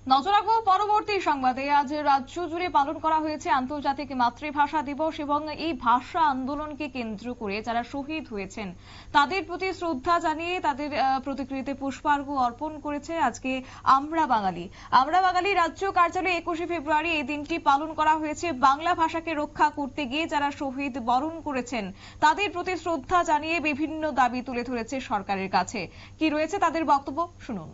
নজর রাখবো পরবর্তী সংবাদে। আজ রাজ্য জুড়ে পালন করা হয়েছে আন্তর্জাতিক মাতৃভাষা দিবস এবং এই ভাষা আন্দোলনকে কেন্দ্র করে যারা শহীদ হয়েছেন তাদের প্রতি শ্রদ্ধা জানিয়ে তাদের প্রতিকৃতিতে পুষ্পার্ঘ অর্পণ করেছে আজকে আমরা বাঙালি রাজ্য কার্যালয়ে 21শে ফেব্রুয়ারি এই দিনটি পালন করা হয়েছে। বাংলা ভাষাকে রক্ষা করতে গিয়ে যারা শহীদ বরণ করেছেন তাদের প্রতি শ্রদ্ধা জানিয়ে বিভিন্ন দাবি তুলে ধরেছে সরকারের কাছে। কি রয়েছে তাদের বক্তব্য শুনুন।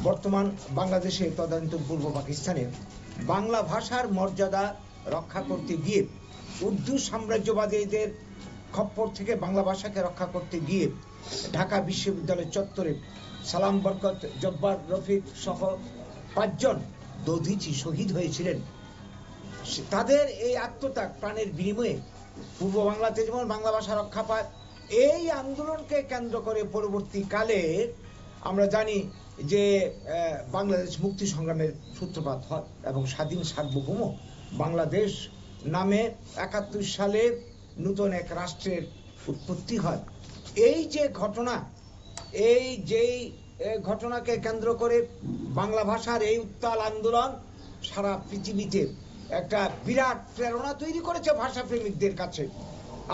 বর্তমান বাংলাদেশে তদানীন্তন পূর্ব পাকিস্তানে বাংলা ভাষার মর্যাদা রক্ষা করতে গিয়ে উর্দু সাম্রাজ্যবাদীদের খপ্পর থেকে বাংলা ভাষাকে রক্ষা করতে গিয়ে ঢাকা বিশ্ববিদ্যালয় চত্বরে সালাম বরকত, জব্বার, রফিক সহ 5 জন দধিচি শহীদ হয়েছিলেন। তাদের এই আত্মত্যাগ প্রাণের বিনিময়ে পূর্ব বাংলাতে যেমন বাংলা ভাষা রক্ষা পায়, এই আন্দোলনকে কেন্দ্র করে পরবর্তীকালে আমরা জানি যে বাংলাদেশ মুক্তি সংগ্রামের সূত্রপাত হয় এবং স্বাধীন সার্বভৌম বাংলাদেশ নামে 71 সালে নতুন এক রাষ্ট্রের উৎপত্তি হয়। এই যে ঘটনা, এই যেই ঘটনাকে কেন্দ্র করে বাংলা ভাষার এই উত্তাল আন্দোলন সারা পৃথিবীতে একটা বিরাট প্রেরণা তৈরি করেছে ভাষা প্রেমিকদের কাছে।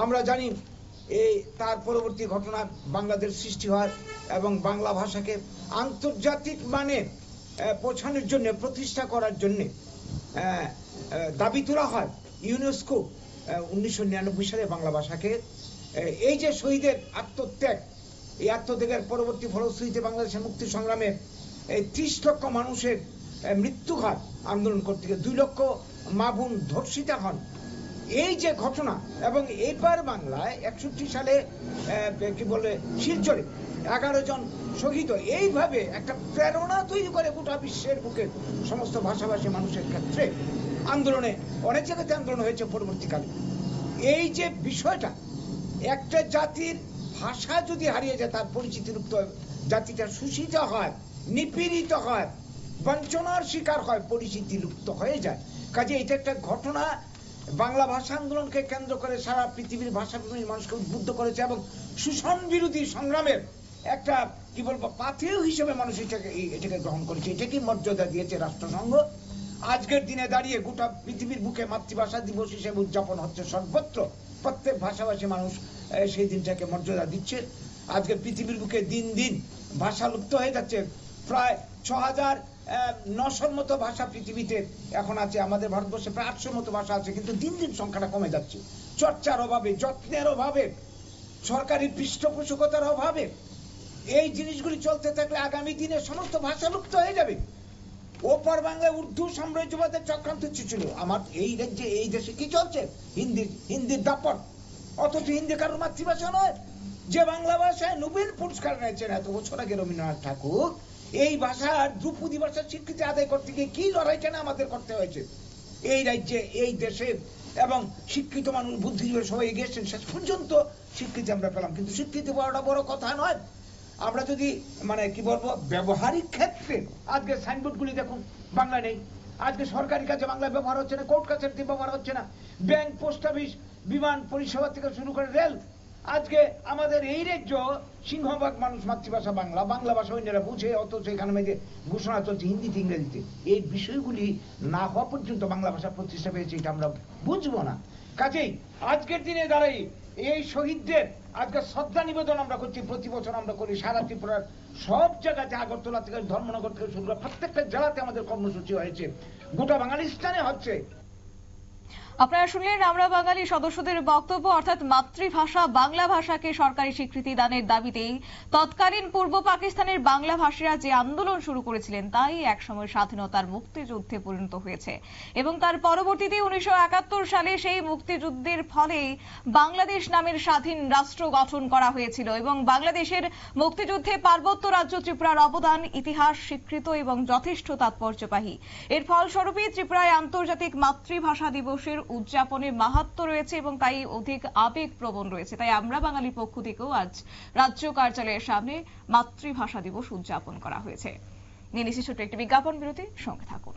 আমরা জানি এই তার পরবর্তী ঘটনা বাংলাদেশ সৃষ্টি হয় এবং বাংলা ভাষাকে আন্তর্জাতিক মানে পৌঁছানোর জন্য, প্রতিষ্ঠা করার জন্য দাবি তোলা হয়। ইউনেস্কো 1999 সালে বাংলা ভাষাকে, এই যে শহীদের আত্মত্যাগ, এই আত্মত্যাগের পরবর্তী ফলশ্রুতিতে বাংলাদেশের মুক্তি সংগ্রামে 30 লক্ষ মানুষের মৃত্যু হয় আন্দোলন করতে গিয়ে, 2 লক্ষ মা বোন ধর্ষিতা হন। এই যে ঘটনা এবং এবার বাংলায় 61 সালে কি বলে শিলচরে 11 জন শহীদ, এইভাবে একটা প্রেরণা তৈরি করে গোটা বিশ্বের বুকে সমস্ত ভাষাভাষী মানুষের ক্ষেত্রে আন্দোলনে, অনেক জায়গাতে আন্দোলন হয়েছে পরবর্তীকালে। এই যে বিষয়টা, একটা জাতির ভাষা যদি হারিয়ে যায়, তার পরিচিতি লুপ্ত হয়, জাতিটা শোষিত হয়, নিপীড়িত হয়, বঞ্চনার শিকার হয়, পরিচিতি লুপ্ত হয়ে যায়। কাজে এটা একটা ঘটনা বাংলা ভাষা আন্দোলনকে কেন্দ্র করে সারা পৃথিবীর ভাষাপ্রেমী মানুষকে উদ্বুদ্ধ করেছে এবং শোষণ বিরোধী সংগ্রামের একটা কি বলবো পাথেয় হিসেবে মানুষ এটাকে গ্রহণ করেছে। এটাকে মর্যাদা দিয়েছে রাষ্ট্রসংঘ। আজকের দিনে দাঁড়িয়ে গোটা পৃথিবীর বুকে মাতৃভাষা দিবস হিসেবে উদযাপন হচ্ছে সর্বত্র। প্রত্যেক ভাষাভাষী মানুষ সেই দিনটাকে মর্যাদা দিচ্ছে। আজকে পৃথিবীর বুকে দিন দিন ভাষা লুপ্ত হয়ে যাচ্ছে। প্রায় 6900 মতো ভাষা পৃথিবীতে এখন আছে। আমাদের ভারতবর্ষে প্রায় 800 মতো ভাষা আছে, কিন্তু দিন দিন সংখ্যাটা কমে যাচ্ছে। চর্চার অভাবে, যত্নের অভাবে, সরকারি পৃষ্ঠপোষকতার অভাবে এই জিনিসগুলি চলতে থাকলে আগামী দিনে সমস্ত ভাষা লুপ্ত হয়ে যাবে। ওপার বাংলায় উর্দু সাম্রাজ্যবাদের চক্রান্ত ছিল। আমার এই রাজ্যে, এই দেশে কি চলছে? হিন্দির দাপট, অথচ হিন্দি কারোর মাতৃভাষা নয়। যে বাংলা ভাষায় নোবেল পুরস্কার নিয়েছেন এত বছর আগে রবীন্দ্রনাথ ঠাকুর, এই ভাষার ধ্রুপদী ভাষার স্বীকৃতি আদায় করতে গিয়ে কি লড়াইটা না আমাদের করতে হয়েছে এই রাজ্যে, এই দেশে। এবং শিক্ষিত মানুষ, বুদ্ধিজীবী সবাই এগিয়েছেন, শেষ পর্যন্ত স্বীকৃতি আমরা পেলাম। কিন্তু স্বীকৃতি পাওয়াটা বড় কথা নয়। আমরা যদি মানে কি বলবো ব্যবহারিক ক্ষেত্রে আজকে সাইনবোর্ডগুলি দেখুন, বাংলা নেই। আজকে সরকারি কাজে বাংলা ব্যবহার হচ্ছে না, কোর্ট কাছারিতে ব্যবহার হচ্ছে না, ব্যাংক, পোস্ট অফিস, বিমান পরিষেবা থেকে শুরু করে রেল। আজকে আমাদের এই রাজ্য সিংহভাগ মানুষ মাতৃভাষা বাংলা, বাংলা ভাষা অন্যরা বুঝে, অথচ এখানে মেয়েদের ঘোষণা চলছে হিন্দিতে, ইংরেজিতে। এই বিষয়গুলি না হওয়া পর্যন্ত বাংলা ভাষা প্রতিষ্ঠা পেয়েছে এটা আমরা বুঝবো না। কাজেই আজকের দিনে দাঁড়াই এই শহীদদের আজকে শ্রদ্ধা নিবেদন আমরা করছি, প্রতি বছর আমরা করি। সারা ত্রিপুরার সব জায়গাতে, আগরতলা থেকে ধর্মনগর থেকে শুরু করে প্রত্যেকটা জেলাতে আমাদের কর্মসূচি হয়েছে, গোটা বাঙালিস্তানে হচ্ছে। আপনারা শুনলেন আমরা বাঙালি সদস্যদের বক্তব্য। অর্থাৎ মাতৃভাষা বাংলা ভাষাকে সরকারি স্বীকৃতি দানের দাবিতেই তৎকালীন পূর্ব পাকিস্তানের বাংলা ভাষীরা যে আন্দোলন শুরু করেছিলেন তাই একসময় স্বাধীনতার মুক্তিযুদ্ধে পরিণত হয়েছে এবং তার পরবর্তীতে 1971 সালে সেই মুক্তিযুদ্ধের ফলে বাংলাদেশ নামের স্বাধীন রাষ্ট্র গঠন করা হয়েছিল এবং বাংলাদেশের মুক্তিযুদ্ধে পার্বত্য রাজ্য ত্রিপুরার অবদান ইতিহাস স্বীকৃত এবং যথেষ্ট তাৎপর্যবাহী। এর ফলস্বরূপই ত্রিপুরায় আন্তর্জাতিক মাতৃভাষা দিবসের উদযাপনের মাহাত্ম্য রয়েছে এবং তাই অধিক আবেগপ্রবণ রয়েছে। তাই আমরা বাঙালির পক্ষ থেকেও আজ রাজ্য কার্যালয়ের সামনে মাতৃভাষা দিবস উদযাপন করা হয়েছে। নিয়ে নিচ্ছি ছোট্ট একটি বিজ্ঞাপন বিরতি, সঙ্গে থাকুন।